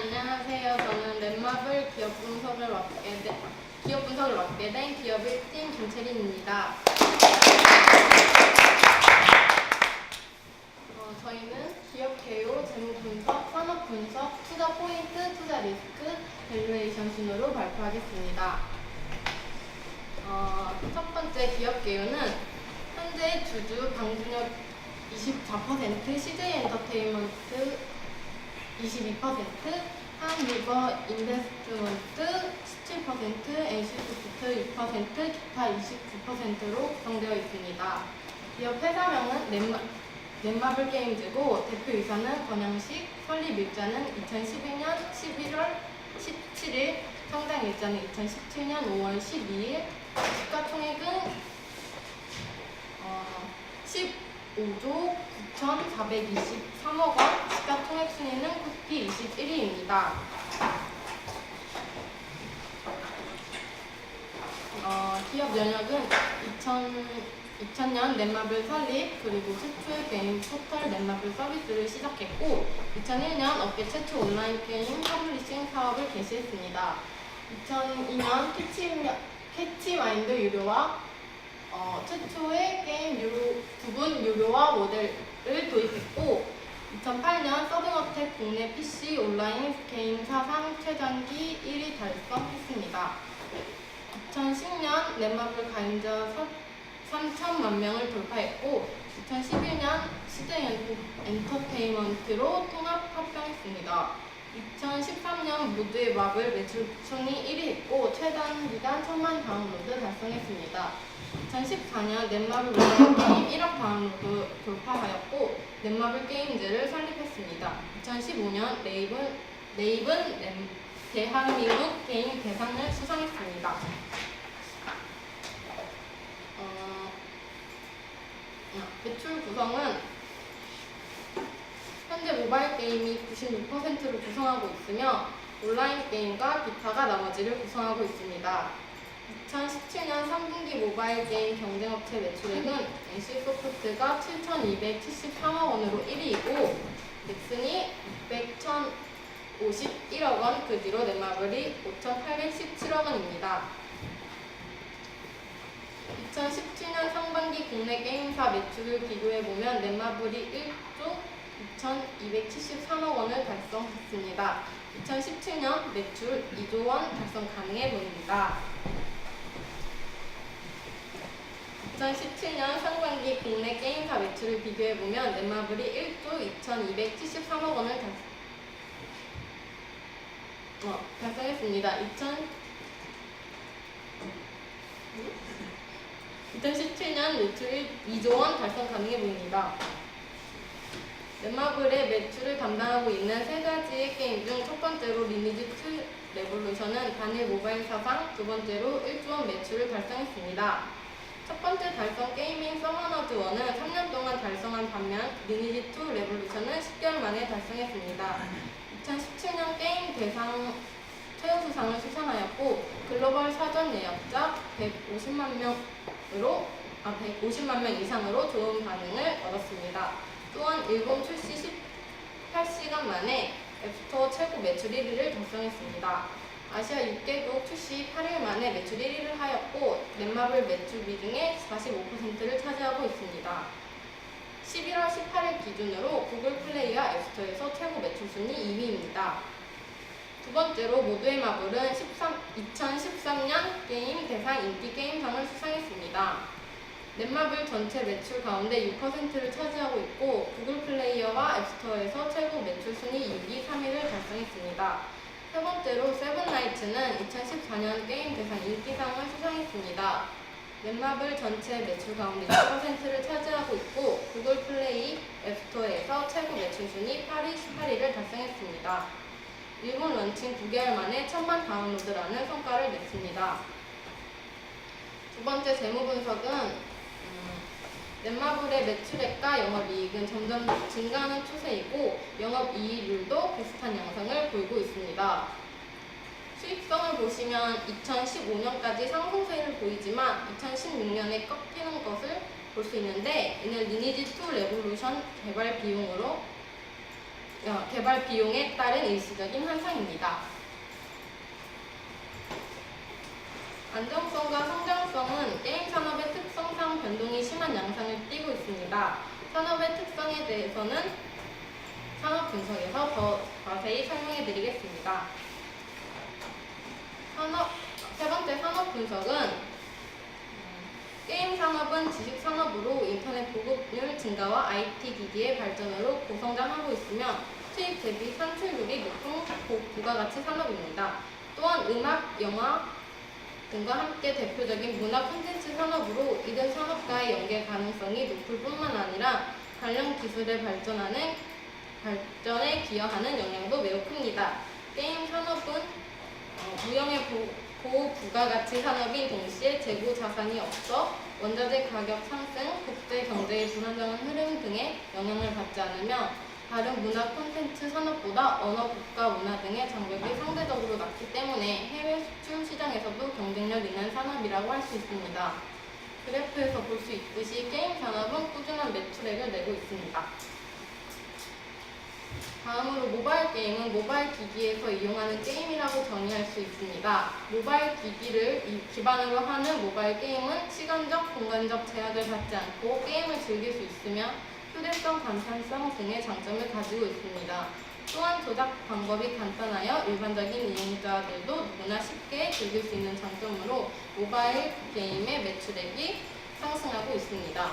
안녕하세요. 저는 넷마블 기업 분석을 맡게 된 기업 1팀 김채린입니다. 저희는 기업 개요, 재무 분석, 산업 분석, 투자 포인트, 투자 리스크, 밸류에이션 순으로 발표하겠습니다. 첫 번째 기업 개요는 현재 주주 방분율 24%, CJ 엔터테인먼트 22%, 한리버 인베스트먼트 17%, NC소프트 6%, 기타 29%로 구성되어 있습니다. 기업 회사명은 넷마블 게임즈고 대표이사는 권영식, 설립일자는 2012년 11월 17일, 성장일자는 2017년 5월 12일, 시가총액은 15조 9,423억 원, 시가총액 순위는 코스피 21위입니다. 기업 연역은 2000년 넷마블 설립, 그리고 최초의 게임 포털 넷마블 서비스를 시작했고 2001년 업계 최초 온라인 게임 퍼블리싱 사업을 개시했습니다. 2002년 캐치마인드 유료와 최초의 게임 부분 유료화 모델을 도입했고 2008년 서든어택 국내 PC 온라인 게임 사상 최장기 1위 달성했습니다. 2010년 넷마블 가입자 3천만 명을 돌파했고 2011년 CJ 엔터테인먼트로 통합 합병했습니다. 2013년 모두의 마블 매출 순위 1위 했고 최단기간 1000만 다운로드 달성했습니다. 2014년 넷마블 모바일 게임 1억 다운로드 돌파하였고 넷마블 게임즈를 설립했습니다. 2015년 네이븐 대한민국 게임 대상을 수상했습니다. 매출 구성은 현재 모바일 게임이 96%를 구성하고 있으며 온라인 게임과 기타가 나머지를 구성하고 있습니다. 2017년 3분기 모바일 게임 경쟁업체 매출액은 NC소프트가 7,273억 원으로 1위이고 넥슨이 600,051억 원, 그 뒤로 넷마블이 5,817억 원입니다. 2017년 상반기 국내 게임사 매출을 비교해보면 넷마블이 1조 2,273억 원을 달성했습니다. 2017년 매출 2조 원 달성 가능해 보입니다. 2017년 상반기 국내 게임사 매출을 비교해보면 넷마블이 1조 2,273억 원을 달성했습니다. 2017년 매출 2조 원 달성 가능해 보입니다. 넷마블의 매출을 담당하고 있는 세 가지의 게임 중 첫 번째로 리니지2 레볼루션은 단일 모바일 사상, 두 번째로 1조 원 매출을 달성했습니다. 첫 번째 달성 게이밍 서머너즈 1은 3년 동안 달성한 반면 리니지2 레볼루션은 10개월 만에 달성했습니다. 2017년 게임 대상 최우수상을 수상하였고 글로벌 사전 예약자 150만 명 이상으로 좋은 반응을 얻었습니다. 또한 일본 출시 18시간 만에 앱스토어 최고 매출 1위를 달성했습니다. 아시아 6개국 출시 8일 만에 매출 1위를 하였고 넷마블 매출 비중의 45%를 차지하고 있습니다. 11월 18일 기준으로 구글 플레이와 앱스토어에서 최고 매출 순위 2위입니다. 두 번째로 모두의 마블은 2013년 게임 대상 인기 게임상을 수상했습니다. 넷마블 전체 매출 가운데 6%를 차지하고 있고 구글 플레이어와 앱스토어에서 최고 매출 순위 6위, 3위를 달성했습니다. 세 번째로 세븐나이츠는 2014년 게임 대상 인기상을 수상했습니다. 넷마블 전체 매출 가운데 6%를 차지하고 있고 구글 플레이, 앱스토어에서 최고 매출 순위 8위, 18위를 달성했습니다. 일본 런칭 9개월 만에 1000만 다운로드라는 성과를 냈습니다. 두 번째 재무 분석은 넷마블의 매출액과 영업이익은 점점 증가하는 추세이고 영업이익률도 비슷한 양상을 보이고 있습니다. 수익성을 보시면 2015년까지 상승세를 보이지만 2016년에 꺾이는 것을 볼 수 있는데 이는 리니지2 레볼루션 개발 비용으로 개발 비용에 따른 일시적인 환상입니다. 안정성과 성장성은 게임 산업의 특성상 변동이 심한 양상을 띠고 있습니다. 산업의 특성에 대해서는 산업 분석에서 더 자세히 설명해 드리겠습니다. 세 번째 산업 분석은 게임 산업은 지식 산업으로 인터넷 보급률 증가와 IT 기기의 발전으로 고성장하고 있으며 수입 대비 산출률이 높은 고부가가치 산업입니다. 또한 음악, 영화 등과 함께 대표적인 문화 콘텐츠 산업으로 이들 산업과의 연계 가능성이 높을 뿐만 아니라 관련 기술의 발전에 기여하는 영향도 매우 큽니다. 게임 산업은 무형의 고부가가치 산업인 동시에 재고 자산이 없어 원자재 가격 상승, 국제 경제의 불안정한 흐름 등의 영향을 받지 않으며 다른 문화 콘텐츠 산업보다 언어, 국가, 문화 등의 장벽이 상대적으로 낮기 때문에 해외 수출 시장에서도 경쟁력 있는 산업이라고 할 수 있습니다. 그래프에서 볼 수 있듯이 게임 산업은 꾸준한 매출액을 내고 있습니다. 다음으로 모바일 게임은 모바일 기기에서 이용하는 게임이라고 정의할 수 있습니다. 모바일 기기를 기반으로 하는 모바일 게임은 시간적, 공간적 제약을 받지 않고 게임을 즐길 수 있으며 휴대성, 간편성 등의 장점을 가지고 있습니다. 또한 조작 방법이 간단하여 일반적인 이용자들도 누구나 쉽게 즐길 수 있는 장점으로 모바일 게임의 매출액이 상승하고 있습니다.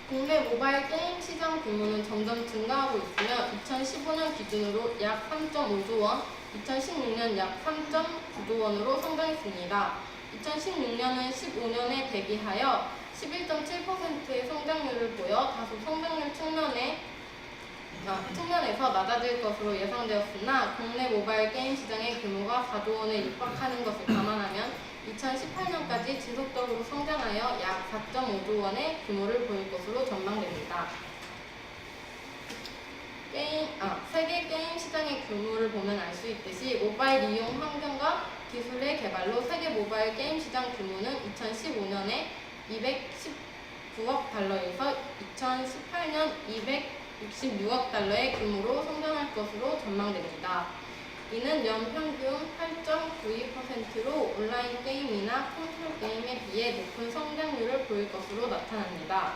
국내 모바일 게임 시장 규모는 점점 증가하고 있으며 2015년 기준으로 약 3.5조 원, 2016년 약 3.9조 원으로 성장했습니다. 2016년은 15년에 대비하여 11.7%의 성장률을 보여 다소 성장률 측면에서 낮아질 것으로 예상되었으나 국내 모바일 게임 시장의 규모가 4조 원에 육박하는 것을 감안하면 2018년까지 지속적으로 성장하여 약 4.5조 원의 규모를 보일 것으로 전망됩니다. 세계 게임 시장의 규모를 보면 알 수 있듯이 모바일 이용 환경과 기술의 개발로 세계 모바일 게임 시장 규모는 2015년에 219억 달러에서 2018년 266억 달러의 규모로 성장할 것으로 전망됩니다. 이는 연평균 8.92%로 온라인 게임이나 콘솔 게임에 비해 높은 성장률을 보일 것으로 나타납니다.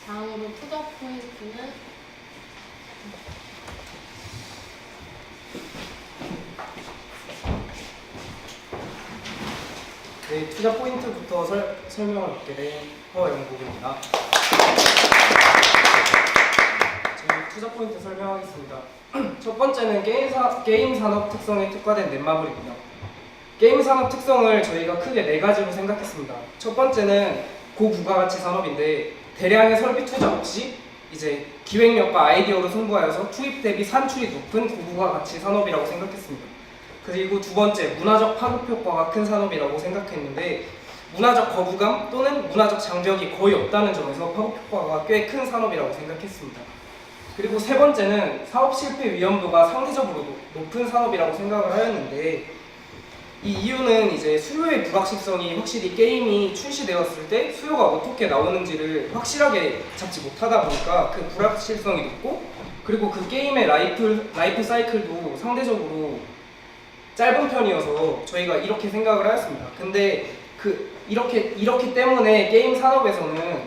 다음으로 투자 포인트는 네, 투자 포인트부터 설명을 받게 된 허영국입니다. 저희 투자 포인트 설명하겠습니다. 첫 번째는 게임 산업 특성에 특화된 넷마블이고요. 게임 산업 특성을 저희가 크게 네 가지로 생각했습니다. 첫 번째는 고부가가치 산업인데 대량의 설비 투자 없이 이제 기획력과 아이디어로 승부하여서 투입 대비 산출이 높은 고부가가치 산업이라고 생각했습니다. 그리고 두 번째, 문화적 파급 효과가 큰 산업이라고 생각했는데 문화적 거부감 또는 문화적 장벽이 거의 없다는 점에서 파급 효과가 꽤 큰 산업이라고 생각했습니다. 그리고 세 번째는 사업 실패 위험도가 상대적으로 높은 산업이라고 생각을 하였는데 이 이유는 이제 수요의 불확실성이 확실히 게임이 출시되었을 때 수요가 어떻게 나오는지를 확실하게 잡지 못하다 보니까 그 불확실성이 높고 그리고 그 게임의 라이프 사이클도 상대적으로 짧은 편이어서 저희가 이렇게 생각을 하였습니다. 근데 이렇기 때문에 게임 산업에서는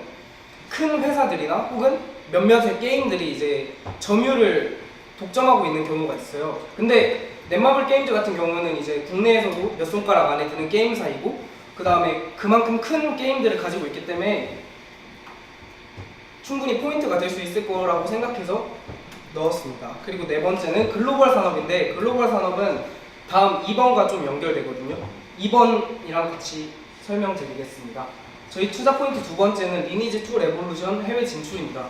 큰 회사들이나 혹은 몇몇의 게임들이 이제 점유율을 독점하고 있는 경우가 있어요. 근데 넷마블 게임즈 같은 경우는 이제 국내에서도 몇 손가락 안에 드는 게임사이고 그 다음에 그만큼 큰 게임들을 가지고 있기 때문에 충분히 포인트가 될 수 있을 거라고 생각해서 넣었습니다. 그리고 네 번째는 글로벌 산업인데 글로벌 산업은 다음 2번과 좀 연결되거든요. 2번이랑 같이 설명드리겠습니다. 저희 투자 포인트 두 번째는 리니지 2 레볼루션 해외 진출입니다.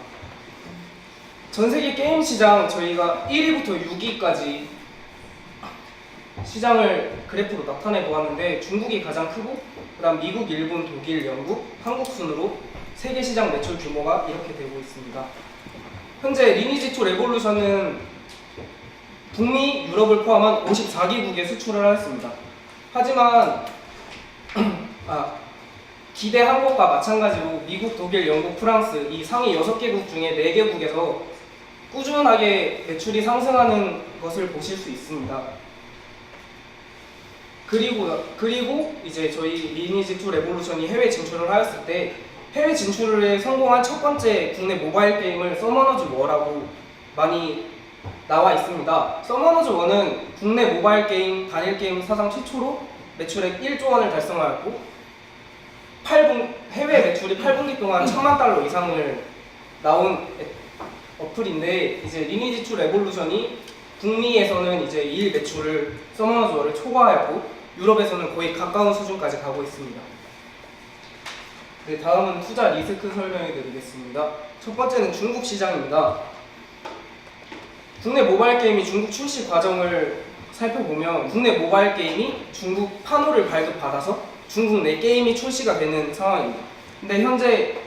전 세계 게임 시장 저희가 1위부터 6위까지 시장을 그래프로 나타내 보았는데 중국이 가장 크고 그다음 미국, 일본, 독일, 영국, 한국 순으로 세계 시장 매출 규모가 이렇게 되고 있습니다. 현재 리니지 2 레볼루션은 북미, 유럽을 포함한 54개국에 수출을 하였습니다. 하지만 기대한 것과 마찬가지로 미국, 독일, 영국, 프랑스 이 상위 6개국 중에 4개국에서 꾸준하게 매출이 상승하는 것을 보실 수 있습니다. 그리고 이제 저희 리니지 2 레볼루션이 해외 진출을 하였을 때 해외 진출에 성공한 첫 번째 국내 모바일 게임을 서머너즈 워라고 많이 나와 있습니다. 서머너즈 워는 국내 모바일 게임, 단일 게임 사상 최초로 매출액 1조 원을 달성하였고 해외 매출이 8분기 동안 1000만 달러 이상을 나온 어플인데 이제 리니지 2 레볼루션이 북미에서는 이제 일 매출을 서머너즈 워를 초과하였고 유럽에서는 거의 가까운 수준까지 가고 있습니다. 네, 다음은 투자 리스크 설명해 드리겠습니다. 첫 번째는 중국 시장입니다. 국내 모바일 게임이 중국 출시 과정을 살펴보면 국내 모바일 게임이 중국 판호를 발급받아서 중국 내 게임이 출시가 되는 상황입니다. 근데 현재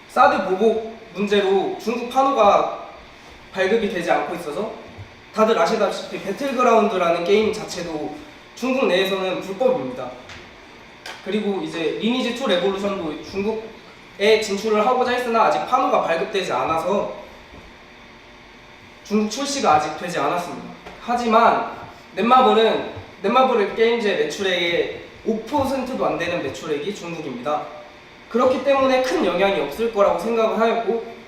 사드 보복 문제로 중국 판호가 발급이 되지 않고 있어서 다들 아시다시피 배틀그라운드라는 게임 자체도 중국 내에서는 불법입니다. 그리고 이제 리니지 2 레볼루션도 중국에 진출을 하고자 했으나 아직 판호가 발급되지 않아서 중국 출시가 아직 되지 않았습니다. 하지만 넷마블 게임즈의 매출액의 5%도 안 되는 매출액이 중국입니다. 그렇기 때문에 큰 영향이 없을 거라고 생각을 하였고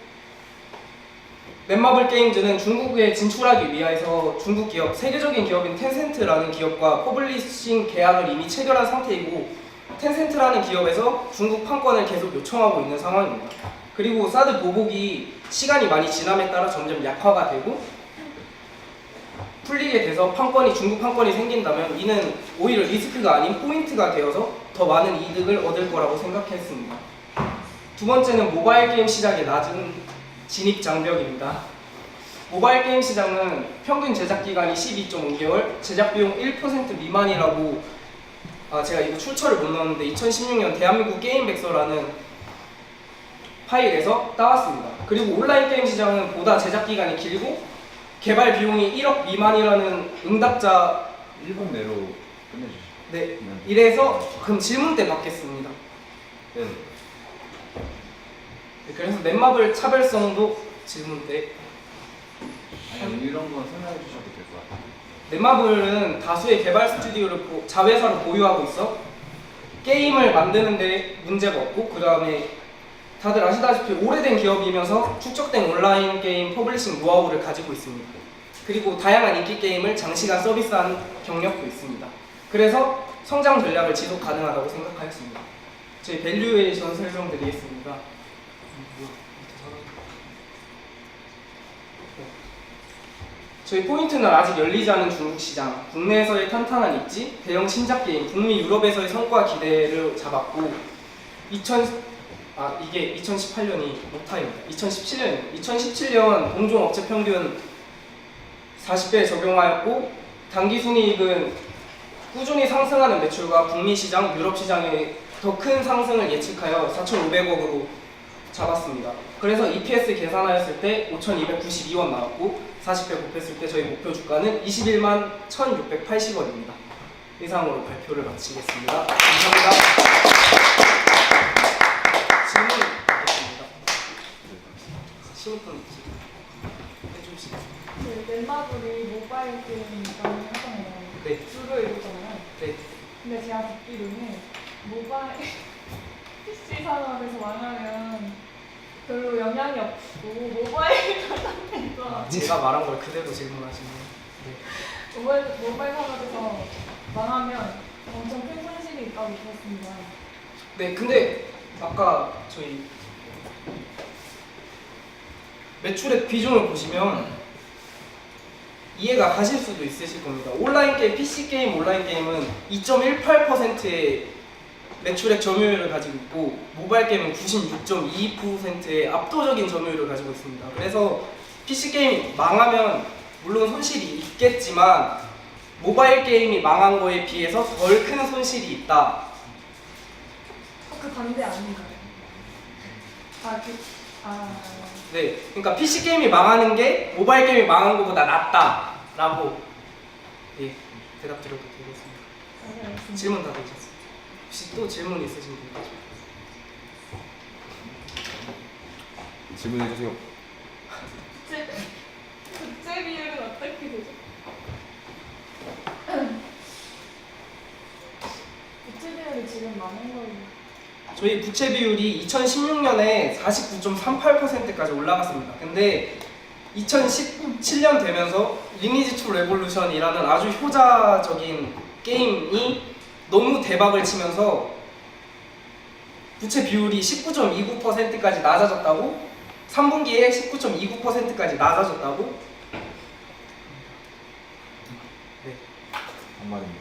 넷마블 게임즈는 중국에 진출하기 위해서 중국 기업, 세계적인 기업인 텐센트라는 기업과 퍼블리싱 계약을 이미 체결한 상태이고 텐센트라는 기업에서 중국 판권을 계속 요청하고 있는 상황입니다. 그리고 사드 보복이 시간이 많이 지남에 따라 점점 약화가 되고 풀리게 돼서 중국 판권이 생긴다면 이는 오히려 리스크가 아닌 포인트가 되어서 더 많은 이득을 얻을 거라고 생각했습니다. 두 번째는 모바일 게임 시장의 낮은 진입 장벽입니다. 모바일 게임 시장은 평균 제작 기간이 12.5개월, 제작 비용 1% 미만이라고 제가 이거 출처를 못 넣었는데 2016년 대한민국 게임 백서라는 파일에서 따왔습니다. 그리고 온라인 게임 시장은 보다 제작 기간이 길고 개발 비용이 1억 미만이라는 응답자 1분 내로 끝내주시죠. 네, 이래서 그럼 질문 때 받겠습니다. 네. 네, 그래서 넷마블 차별성도 질문 때. 아니 이런 건 설명해 주셔도 될 것 같아요. 넷마블은 다수의 개발 스튜디오를 자회사로 보유하고 있어 게임을 만드는데 문제가 없고 그 다음에 다들 아시다시피 오래된 기업이면서 축적된 온라인 게임 퍼블리싱 노하우를 가지고 있습니다. 그리고 다양한 인기 게임을 장시간 서비스한 경력도 있습니다. 그래서 성장 전략을 지속 가능하다고 생각하였습니다. 저희 밸류에이션 설명드리겠습니다. 저희 포인트는 아직 열리지 않은 중국 시장, 국내에서의 탄탄한 입지, 대형 신작 게임, 북미 유럽에서의 성과 기대를 잡았고 이게 2018년이 오타입니다. 2017년 동종 업체 평균 40배 적용하였고 단기 순이익은 꾸준히 상승하는 매출과 북미 시장, 유럽 시장의 더 큰 상승을 예측하여 4,500억으로 잡았습니다. 그래서 EPS 계산하였을 때 5,292원 나왔고 40배 곱했을 때 저희 목표 주가는 21만 1,680원입니다. 이상으로 발표를 마치겠습니다. 감사합니다. 질문 있겠습니다. 신입분 해주시죠. 그 넷마블이 모바일 게임 많이 하잖아요. 네. 주로 이루잖아요. 네. 근데 제가 듣기로는 모바일 PC 산업에서 망하면 별로 영향이 없고 모바일 산업에서 제가 말한 걸 그대로 질문하시네요. 네. 모바일 산업에서 망하면 엄청 큰 손실이 있다고 들었습니다. 네, 근데 아까 저희 매출액 비중을 보시면 이해가 가실 수도 있으실 겁니다. 온라인 게임, PC 게임, 온라인 게임은 2.18%의 매출액 점유율을 가지고 있고 모바일 게임은 96.22%의 압도적인 점유율을 가지고 있습니다. 그래서 PC 게임이 망하면 물론 손실이 있겠지만 모바일 게임이 망한 거에 비해서 덜 큰 손실이 있다. 그 반대 아닌가요? 네, 그러니까 PC 게임이 망하는 게 모바일 게임이 망한 것보다 낫다라고 대답 드려도 되겠습니다. 알겠습니다. 질문 다 되셨습니다. 혹시 또 질문 있으신 분 계세요? 질문해 주세요. 국제 비율은 어떻게 되죠? 국제 비율이 지금 많은 걸로. 저희 부채 비율이 2016년에 49.38%까지 올라갔습니다. 근데 2017년 되면서 리니지 2 레볼루션이라는 아주 효자적인 게임이 너무 대박을 치면서 부채 비율이 19.29%까지 낮아졌다고, 3분기에 19.29%까지 낮아졌다고. 네. 한마디입니다.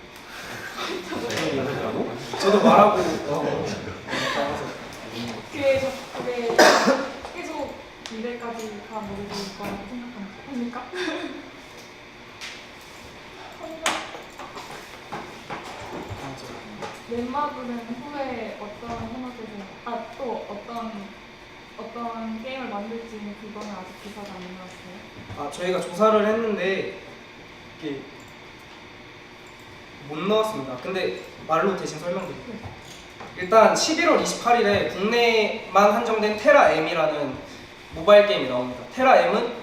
저도 말하고 그게 계속 미래까지 가 모를 거라고 생각합니까? 넷마블은 후에 어떤 해마블을 또 어떤 게임을 만들지는 그거는 아직 기사가 안 나왔어요. 저희가 조사를 했는데 이게 못 넣었습니다. 근데 말로 대신 설명드릴게요. 일단 11월 28일에 국내만 한정된 테라M이라는 모바일 게임이 나옵니다. 테라M은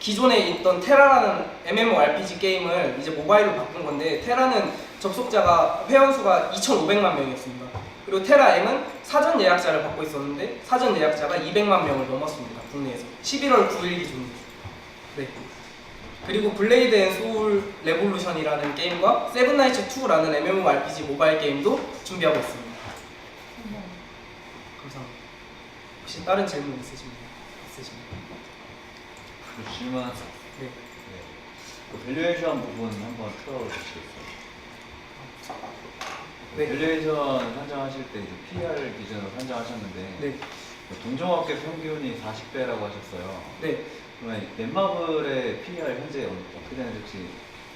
기존에 있던 테라라는 MMORPG 게임을 이제 모바일로 바꾼 건데, 테라는 접속자가 회원수가 2,500만 명이었습니다. 그리고 테라M은 사전 예약자를 받고 있었는데 사전 예약자가 200만 명을 넘었습니다. 국내에서 11월 9일 기준으로. 네. 그리고 블레이드 앤 소울 레볼루션이라는 게임과 세븐나이츠 2라는 MMORPG 모바일 게임도 준비하고 있습니다. 감사합니다. 혹시 다른 질문 있으십니까? 질문 하나. 네. 그 밸류에이션 부분 한번 틀어주시겠어요? 네. 밸류에이션 산정하실 때 이제 PR 기준으로 산정하셨는데 네. 동종업계 평균이 40배라고 하셨어요. 네. 그러면 넷마블의 PR 현재 어떻게 되는지 혹시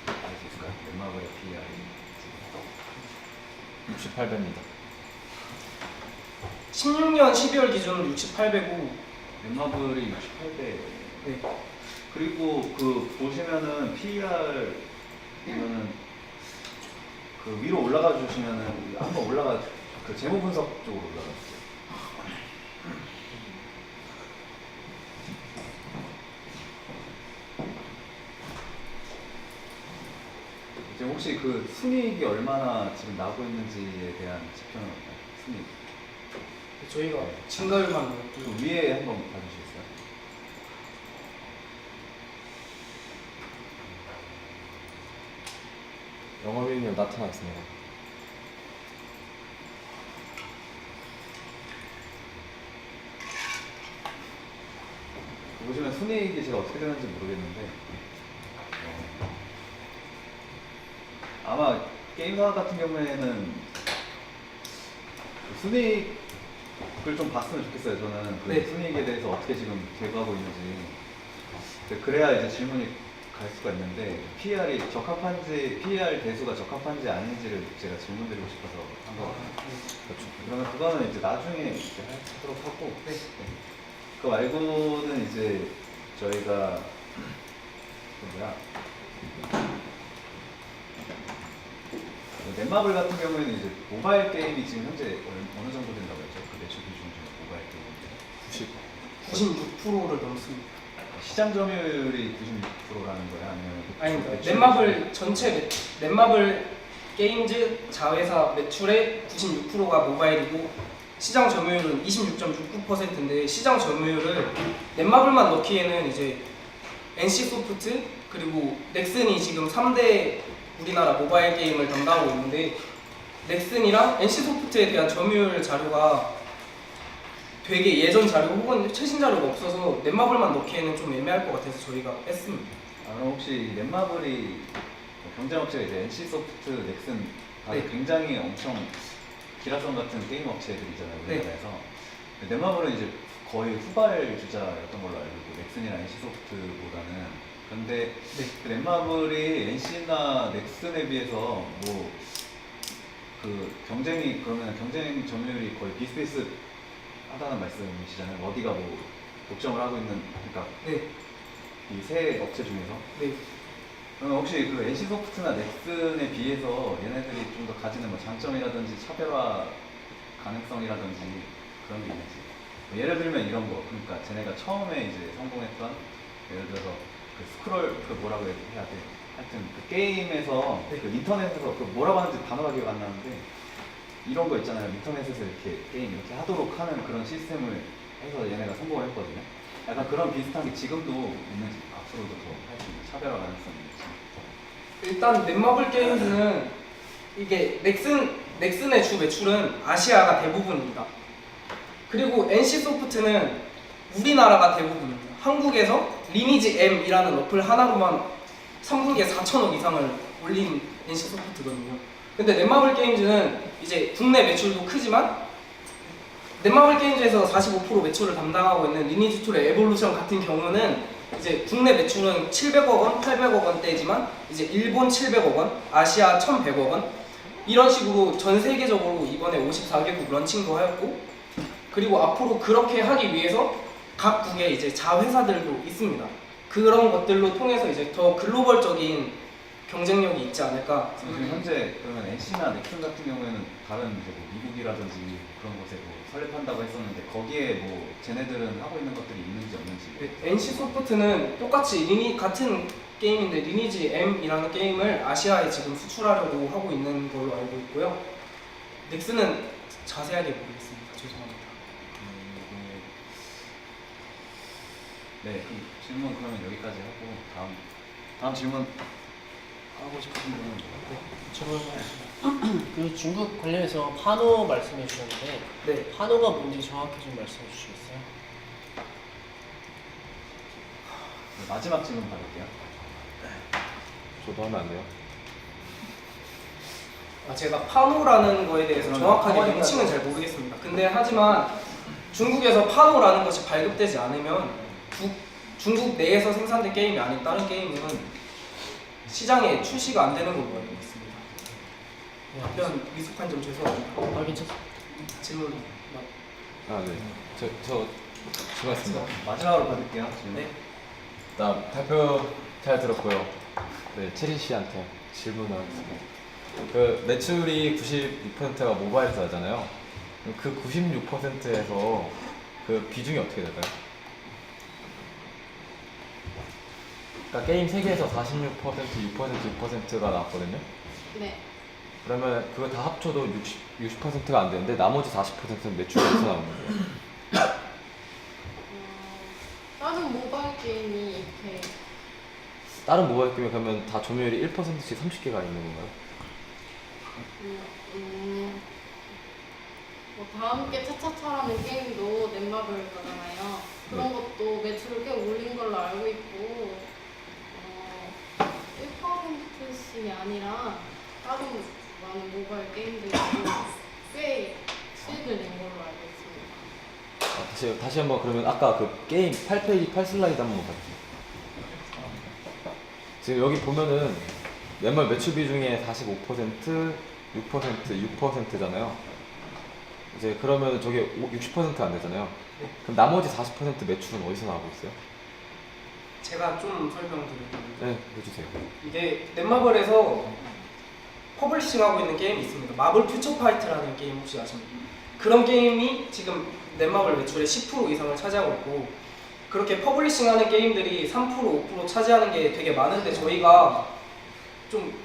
알 수 있을까요? 넷마블의 PR 68배입니다. 16년 12월 기준으로 68배고. 넷마블이 68배. 네. 그리고 그 보시면은 PR 이거는 그 위로 올라가 주시면은 한번 올라가 그 재무 분석 쪽으로 올라가 주세요. 이제 혹시 그 순이익이 얼마나 지금 나오고 있는지에 대한 지표는 없나요? 순이익. 저희가 증가율만 넣었고. 그 위에 한번 봐주시겠어요? 영업이익률 나타나 있습니다. 보시면 순이익이 제가 어떻게 되는지 모르겠는데 아마 게임사 같은 경우에는 그 순이익을 좀 봤으면 좋겠어요. 저는 그 네. 순이익에 대해서 어떻게 지금 제거하고 있는지. 그래야 이제 질문이 갈 수가 있는데 PR이 적합한지, PR 대수가 적합한지 아닌지를 제가 질문드리고 싶어서 한 거거든요. 그렇죠. 그러면 그거는 이제 나중에 이제 하도록 하고. 네. 그거 말고는 이제 저희가 넷마블 같은 경우에는 이제 모바일 게임이 지금 현재 어느 정도 된다고 했죠? 그 매출 비중 중에 모바일 게임인데 96%를 넘습니다. 시장 점유율이 96%라는 거야? 아니면 아닙니다. 매출 넷마블 전체 넷마블 게임즈 자회사 매출의 96%가 모바일이고 시장 점유율은 26.69%인데, 시장 점유율을 넷마블만 넣기에는 이제 NC소프트 그리고 넥슨이 지금 3대 우리나라 모바일 게임을 담당하고 있는데, 넥슨이랑 NC소프트에 대한 점유율 자료가 되게 예전 자료 혹은 최신 자료가 없어서 넷마블만 넣기에는 좀 애매할 것 같아서 저희가 뺐습니다. 그럼 혹시 넷마블이 경쟁업체가 이제 NC소프트, 넥슨 다 네. 굉장히 엄청 기라성 같은 게임 업체들이잖아요, 우리나라에서. 넷마블은 이제 거의 후발주자였던 걸로 알고 있고 넥슨이나 NC소프트보다는. 그런데 네. 그 넷마블이 NC나 넥슨에 비해서 뭐 그 경쟁이 그러면 경쟁 점유율이 거의 비슷비슷하다는 말씀이시잖아요. 어디가 뭐 독점을 하고 있는, 그러니까 네. 이 세 업체 중에서. 네. 그럼 혹시 그 NC소프트나 넥슨에 비해서 얘네들이 좀 더 가지는 뭐 장점이라든지 차별화 가능성이라든지 그런 게 있는지? 예를 들면 이런 거, 그러니까 쟤네가 처음에 이제 성공했던 예를 들어서 그 스크롤 그 뭐라고 해야 돼? 하여튼 그 게임에서 그 인터넷에서 그 뭐라고 하는지 단어가 기억 안 나는데 이런 거 있잖아요. 인터넷에서 이렇게 게임 이렇게 하도록 하는 그런 시스템을 해서 얘네가 성공을 했거든요. 약간 그런 비슷한 게 지금도 있는지 앞으로도 더 할 수 있는 차별화 가능성이 있지. 일단 넷마블 게임즈는 이게 넥슨의 주 매출은 아시아가 대부분입니다. 그리고 NC소프트는 우리나라가 대부분입니다. 한국에서 리니지 M이라는 어플 하나로만 3분기에 4천억 이상을 올린 NC소프트거든요. 근데 넷마블 게임즈는 이제 국내 매출도 크지만 넷마블 게임즈에서 45% 매출을 담당하고 있는 리니지2의 에볼루션 같은 경우는 이제 국내 매출은 700억 원, 800억 원대지만 이제 일본 700억 원, 아시아 1100억 원 이런 식으로 전 세계적으로 이번에 54개국 런칭도 하였고 그리고 앞으로 그렇게 하기 위해서 각국의 이제 자회사들도 있습니다. 그런 것들로 통해서 이제 더 글로벌적인 경쟁력이 있지 않을까. 지금 현재 그러면 NC나 넥슨 같은 경우에는 다른 이제 뭐 미국이라든지 그런 곳에 뭐 설립한다고 했었는데 거기에 뭐 쟤네들은 하고 있는 것들이 있는지 없는지. NC소프트는 똑같이 같은 게임인데 리니지 M이라는 게임을 아시아에 지금 수출하려고 하고 있는 걸로 알고 있고요. 넥슨은 자세하게 모르겠습니다. 죄송합니다. 네, 그럼 질문 그러면 여기까지 하고 다음 질문 하고 싶으신 분은 저는 그 중국 관련해서 파노 말씀해 주셨는데 네, 파노가 뭔지 정확히 좀 말씀해 주시겠어요? 마지막 질문 받을게요. 저도 하면 안 돼요? 제가 파노라는 거에 대해서 정확하게 파노니까 명칭은 잘 모르겠습니다. 근데 하지만 중국에서 파노라는 것이 발급되지 않으면 중국 내에서 생산된 게임이 아닌 다른 게임은 시장에 출시가 안 되는 걸로 알고 있습니다. 답변 미숙한 점 죄송합니다. 괜찮습니다. 질문 아, 네. 저 수고하셨습니다. 마지막으로 받을게요. 질문. 네. 일단 발표 잘 들었고요. 네, 체리 씨한테 질문을 하겠습니다. 그 매출이 96%가 모바일에서 나잖아요. 그 96%에서 그 비중이 어떻게 될까요? 그러니까 게임 세계에서 46%, 6%가 나왔거든요. 네. 그러면 그거 다 합쳐도 60%가 안 되는데 나머지 40%는 매출이 어디서 나오는 거예요? 다른 모바일 게임이 이렇게 다른 모바일 게임에 가면 다 점유율이 1%씩 30개가 있는 건가요? 뭐 다음 게 차차차라는 게임도 넷마블 거잖아요. 그런 것도 매출을 꽤 올린 걸로 알고 있고 1%씩이 아니라 다른 많은 모바일 게임들도 꽤 수익을 낸 걸로 알고 있습니다. 다시 한번 그러면 아까 그 게임 8페이지 8슬라이드 한번 봐주세요. 지금 여기 보면은 넷마블 매출 비중의 45%, 6%잖아요. 이제 그러면 저게 60%안 되잖아요. 그럼 나머지 40% 매출은 어디서 나오고 있어요? 제가 좀 설명드릴게요. 네, 해주세요. 이게 넷마블에서 퍼블리싱하고 있는 게임이 있습니다. 마블 퓨처 파이트라는 게임 혹시 아십니까? 그런 게임이 지금 넷마블 매출의 10% 이상을 차지하고 있고 그렇게 퍼블리싱하는 게임들이 3%, 5% 차지하는 게 되게 많은데 저희가 좀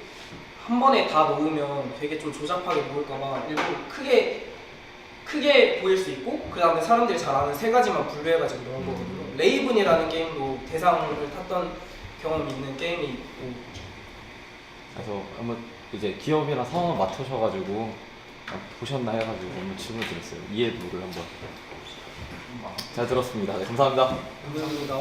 한 번에 다 넣으면 되게 좀 조잡하게 보일까봐 일부러 크게 보일 수 있고 그 다음에 사람들이 잘 아는 세 가지만 분류해가지고 넣은 거거든요. 레이븐이라는 게임도 대상을 탔던 경험이 있는 게임이 있고 그래서 한번 이제 기업이랑 상황을 맡으셔가지고 보셨나 해가지고 한번 질문 드렸어요. 이해도를 한번. 잘 들었습니다. 네, 감사합니다. 감사합니다.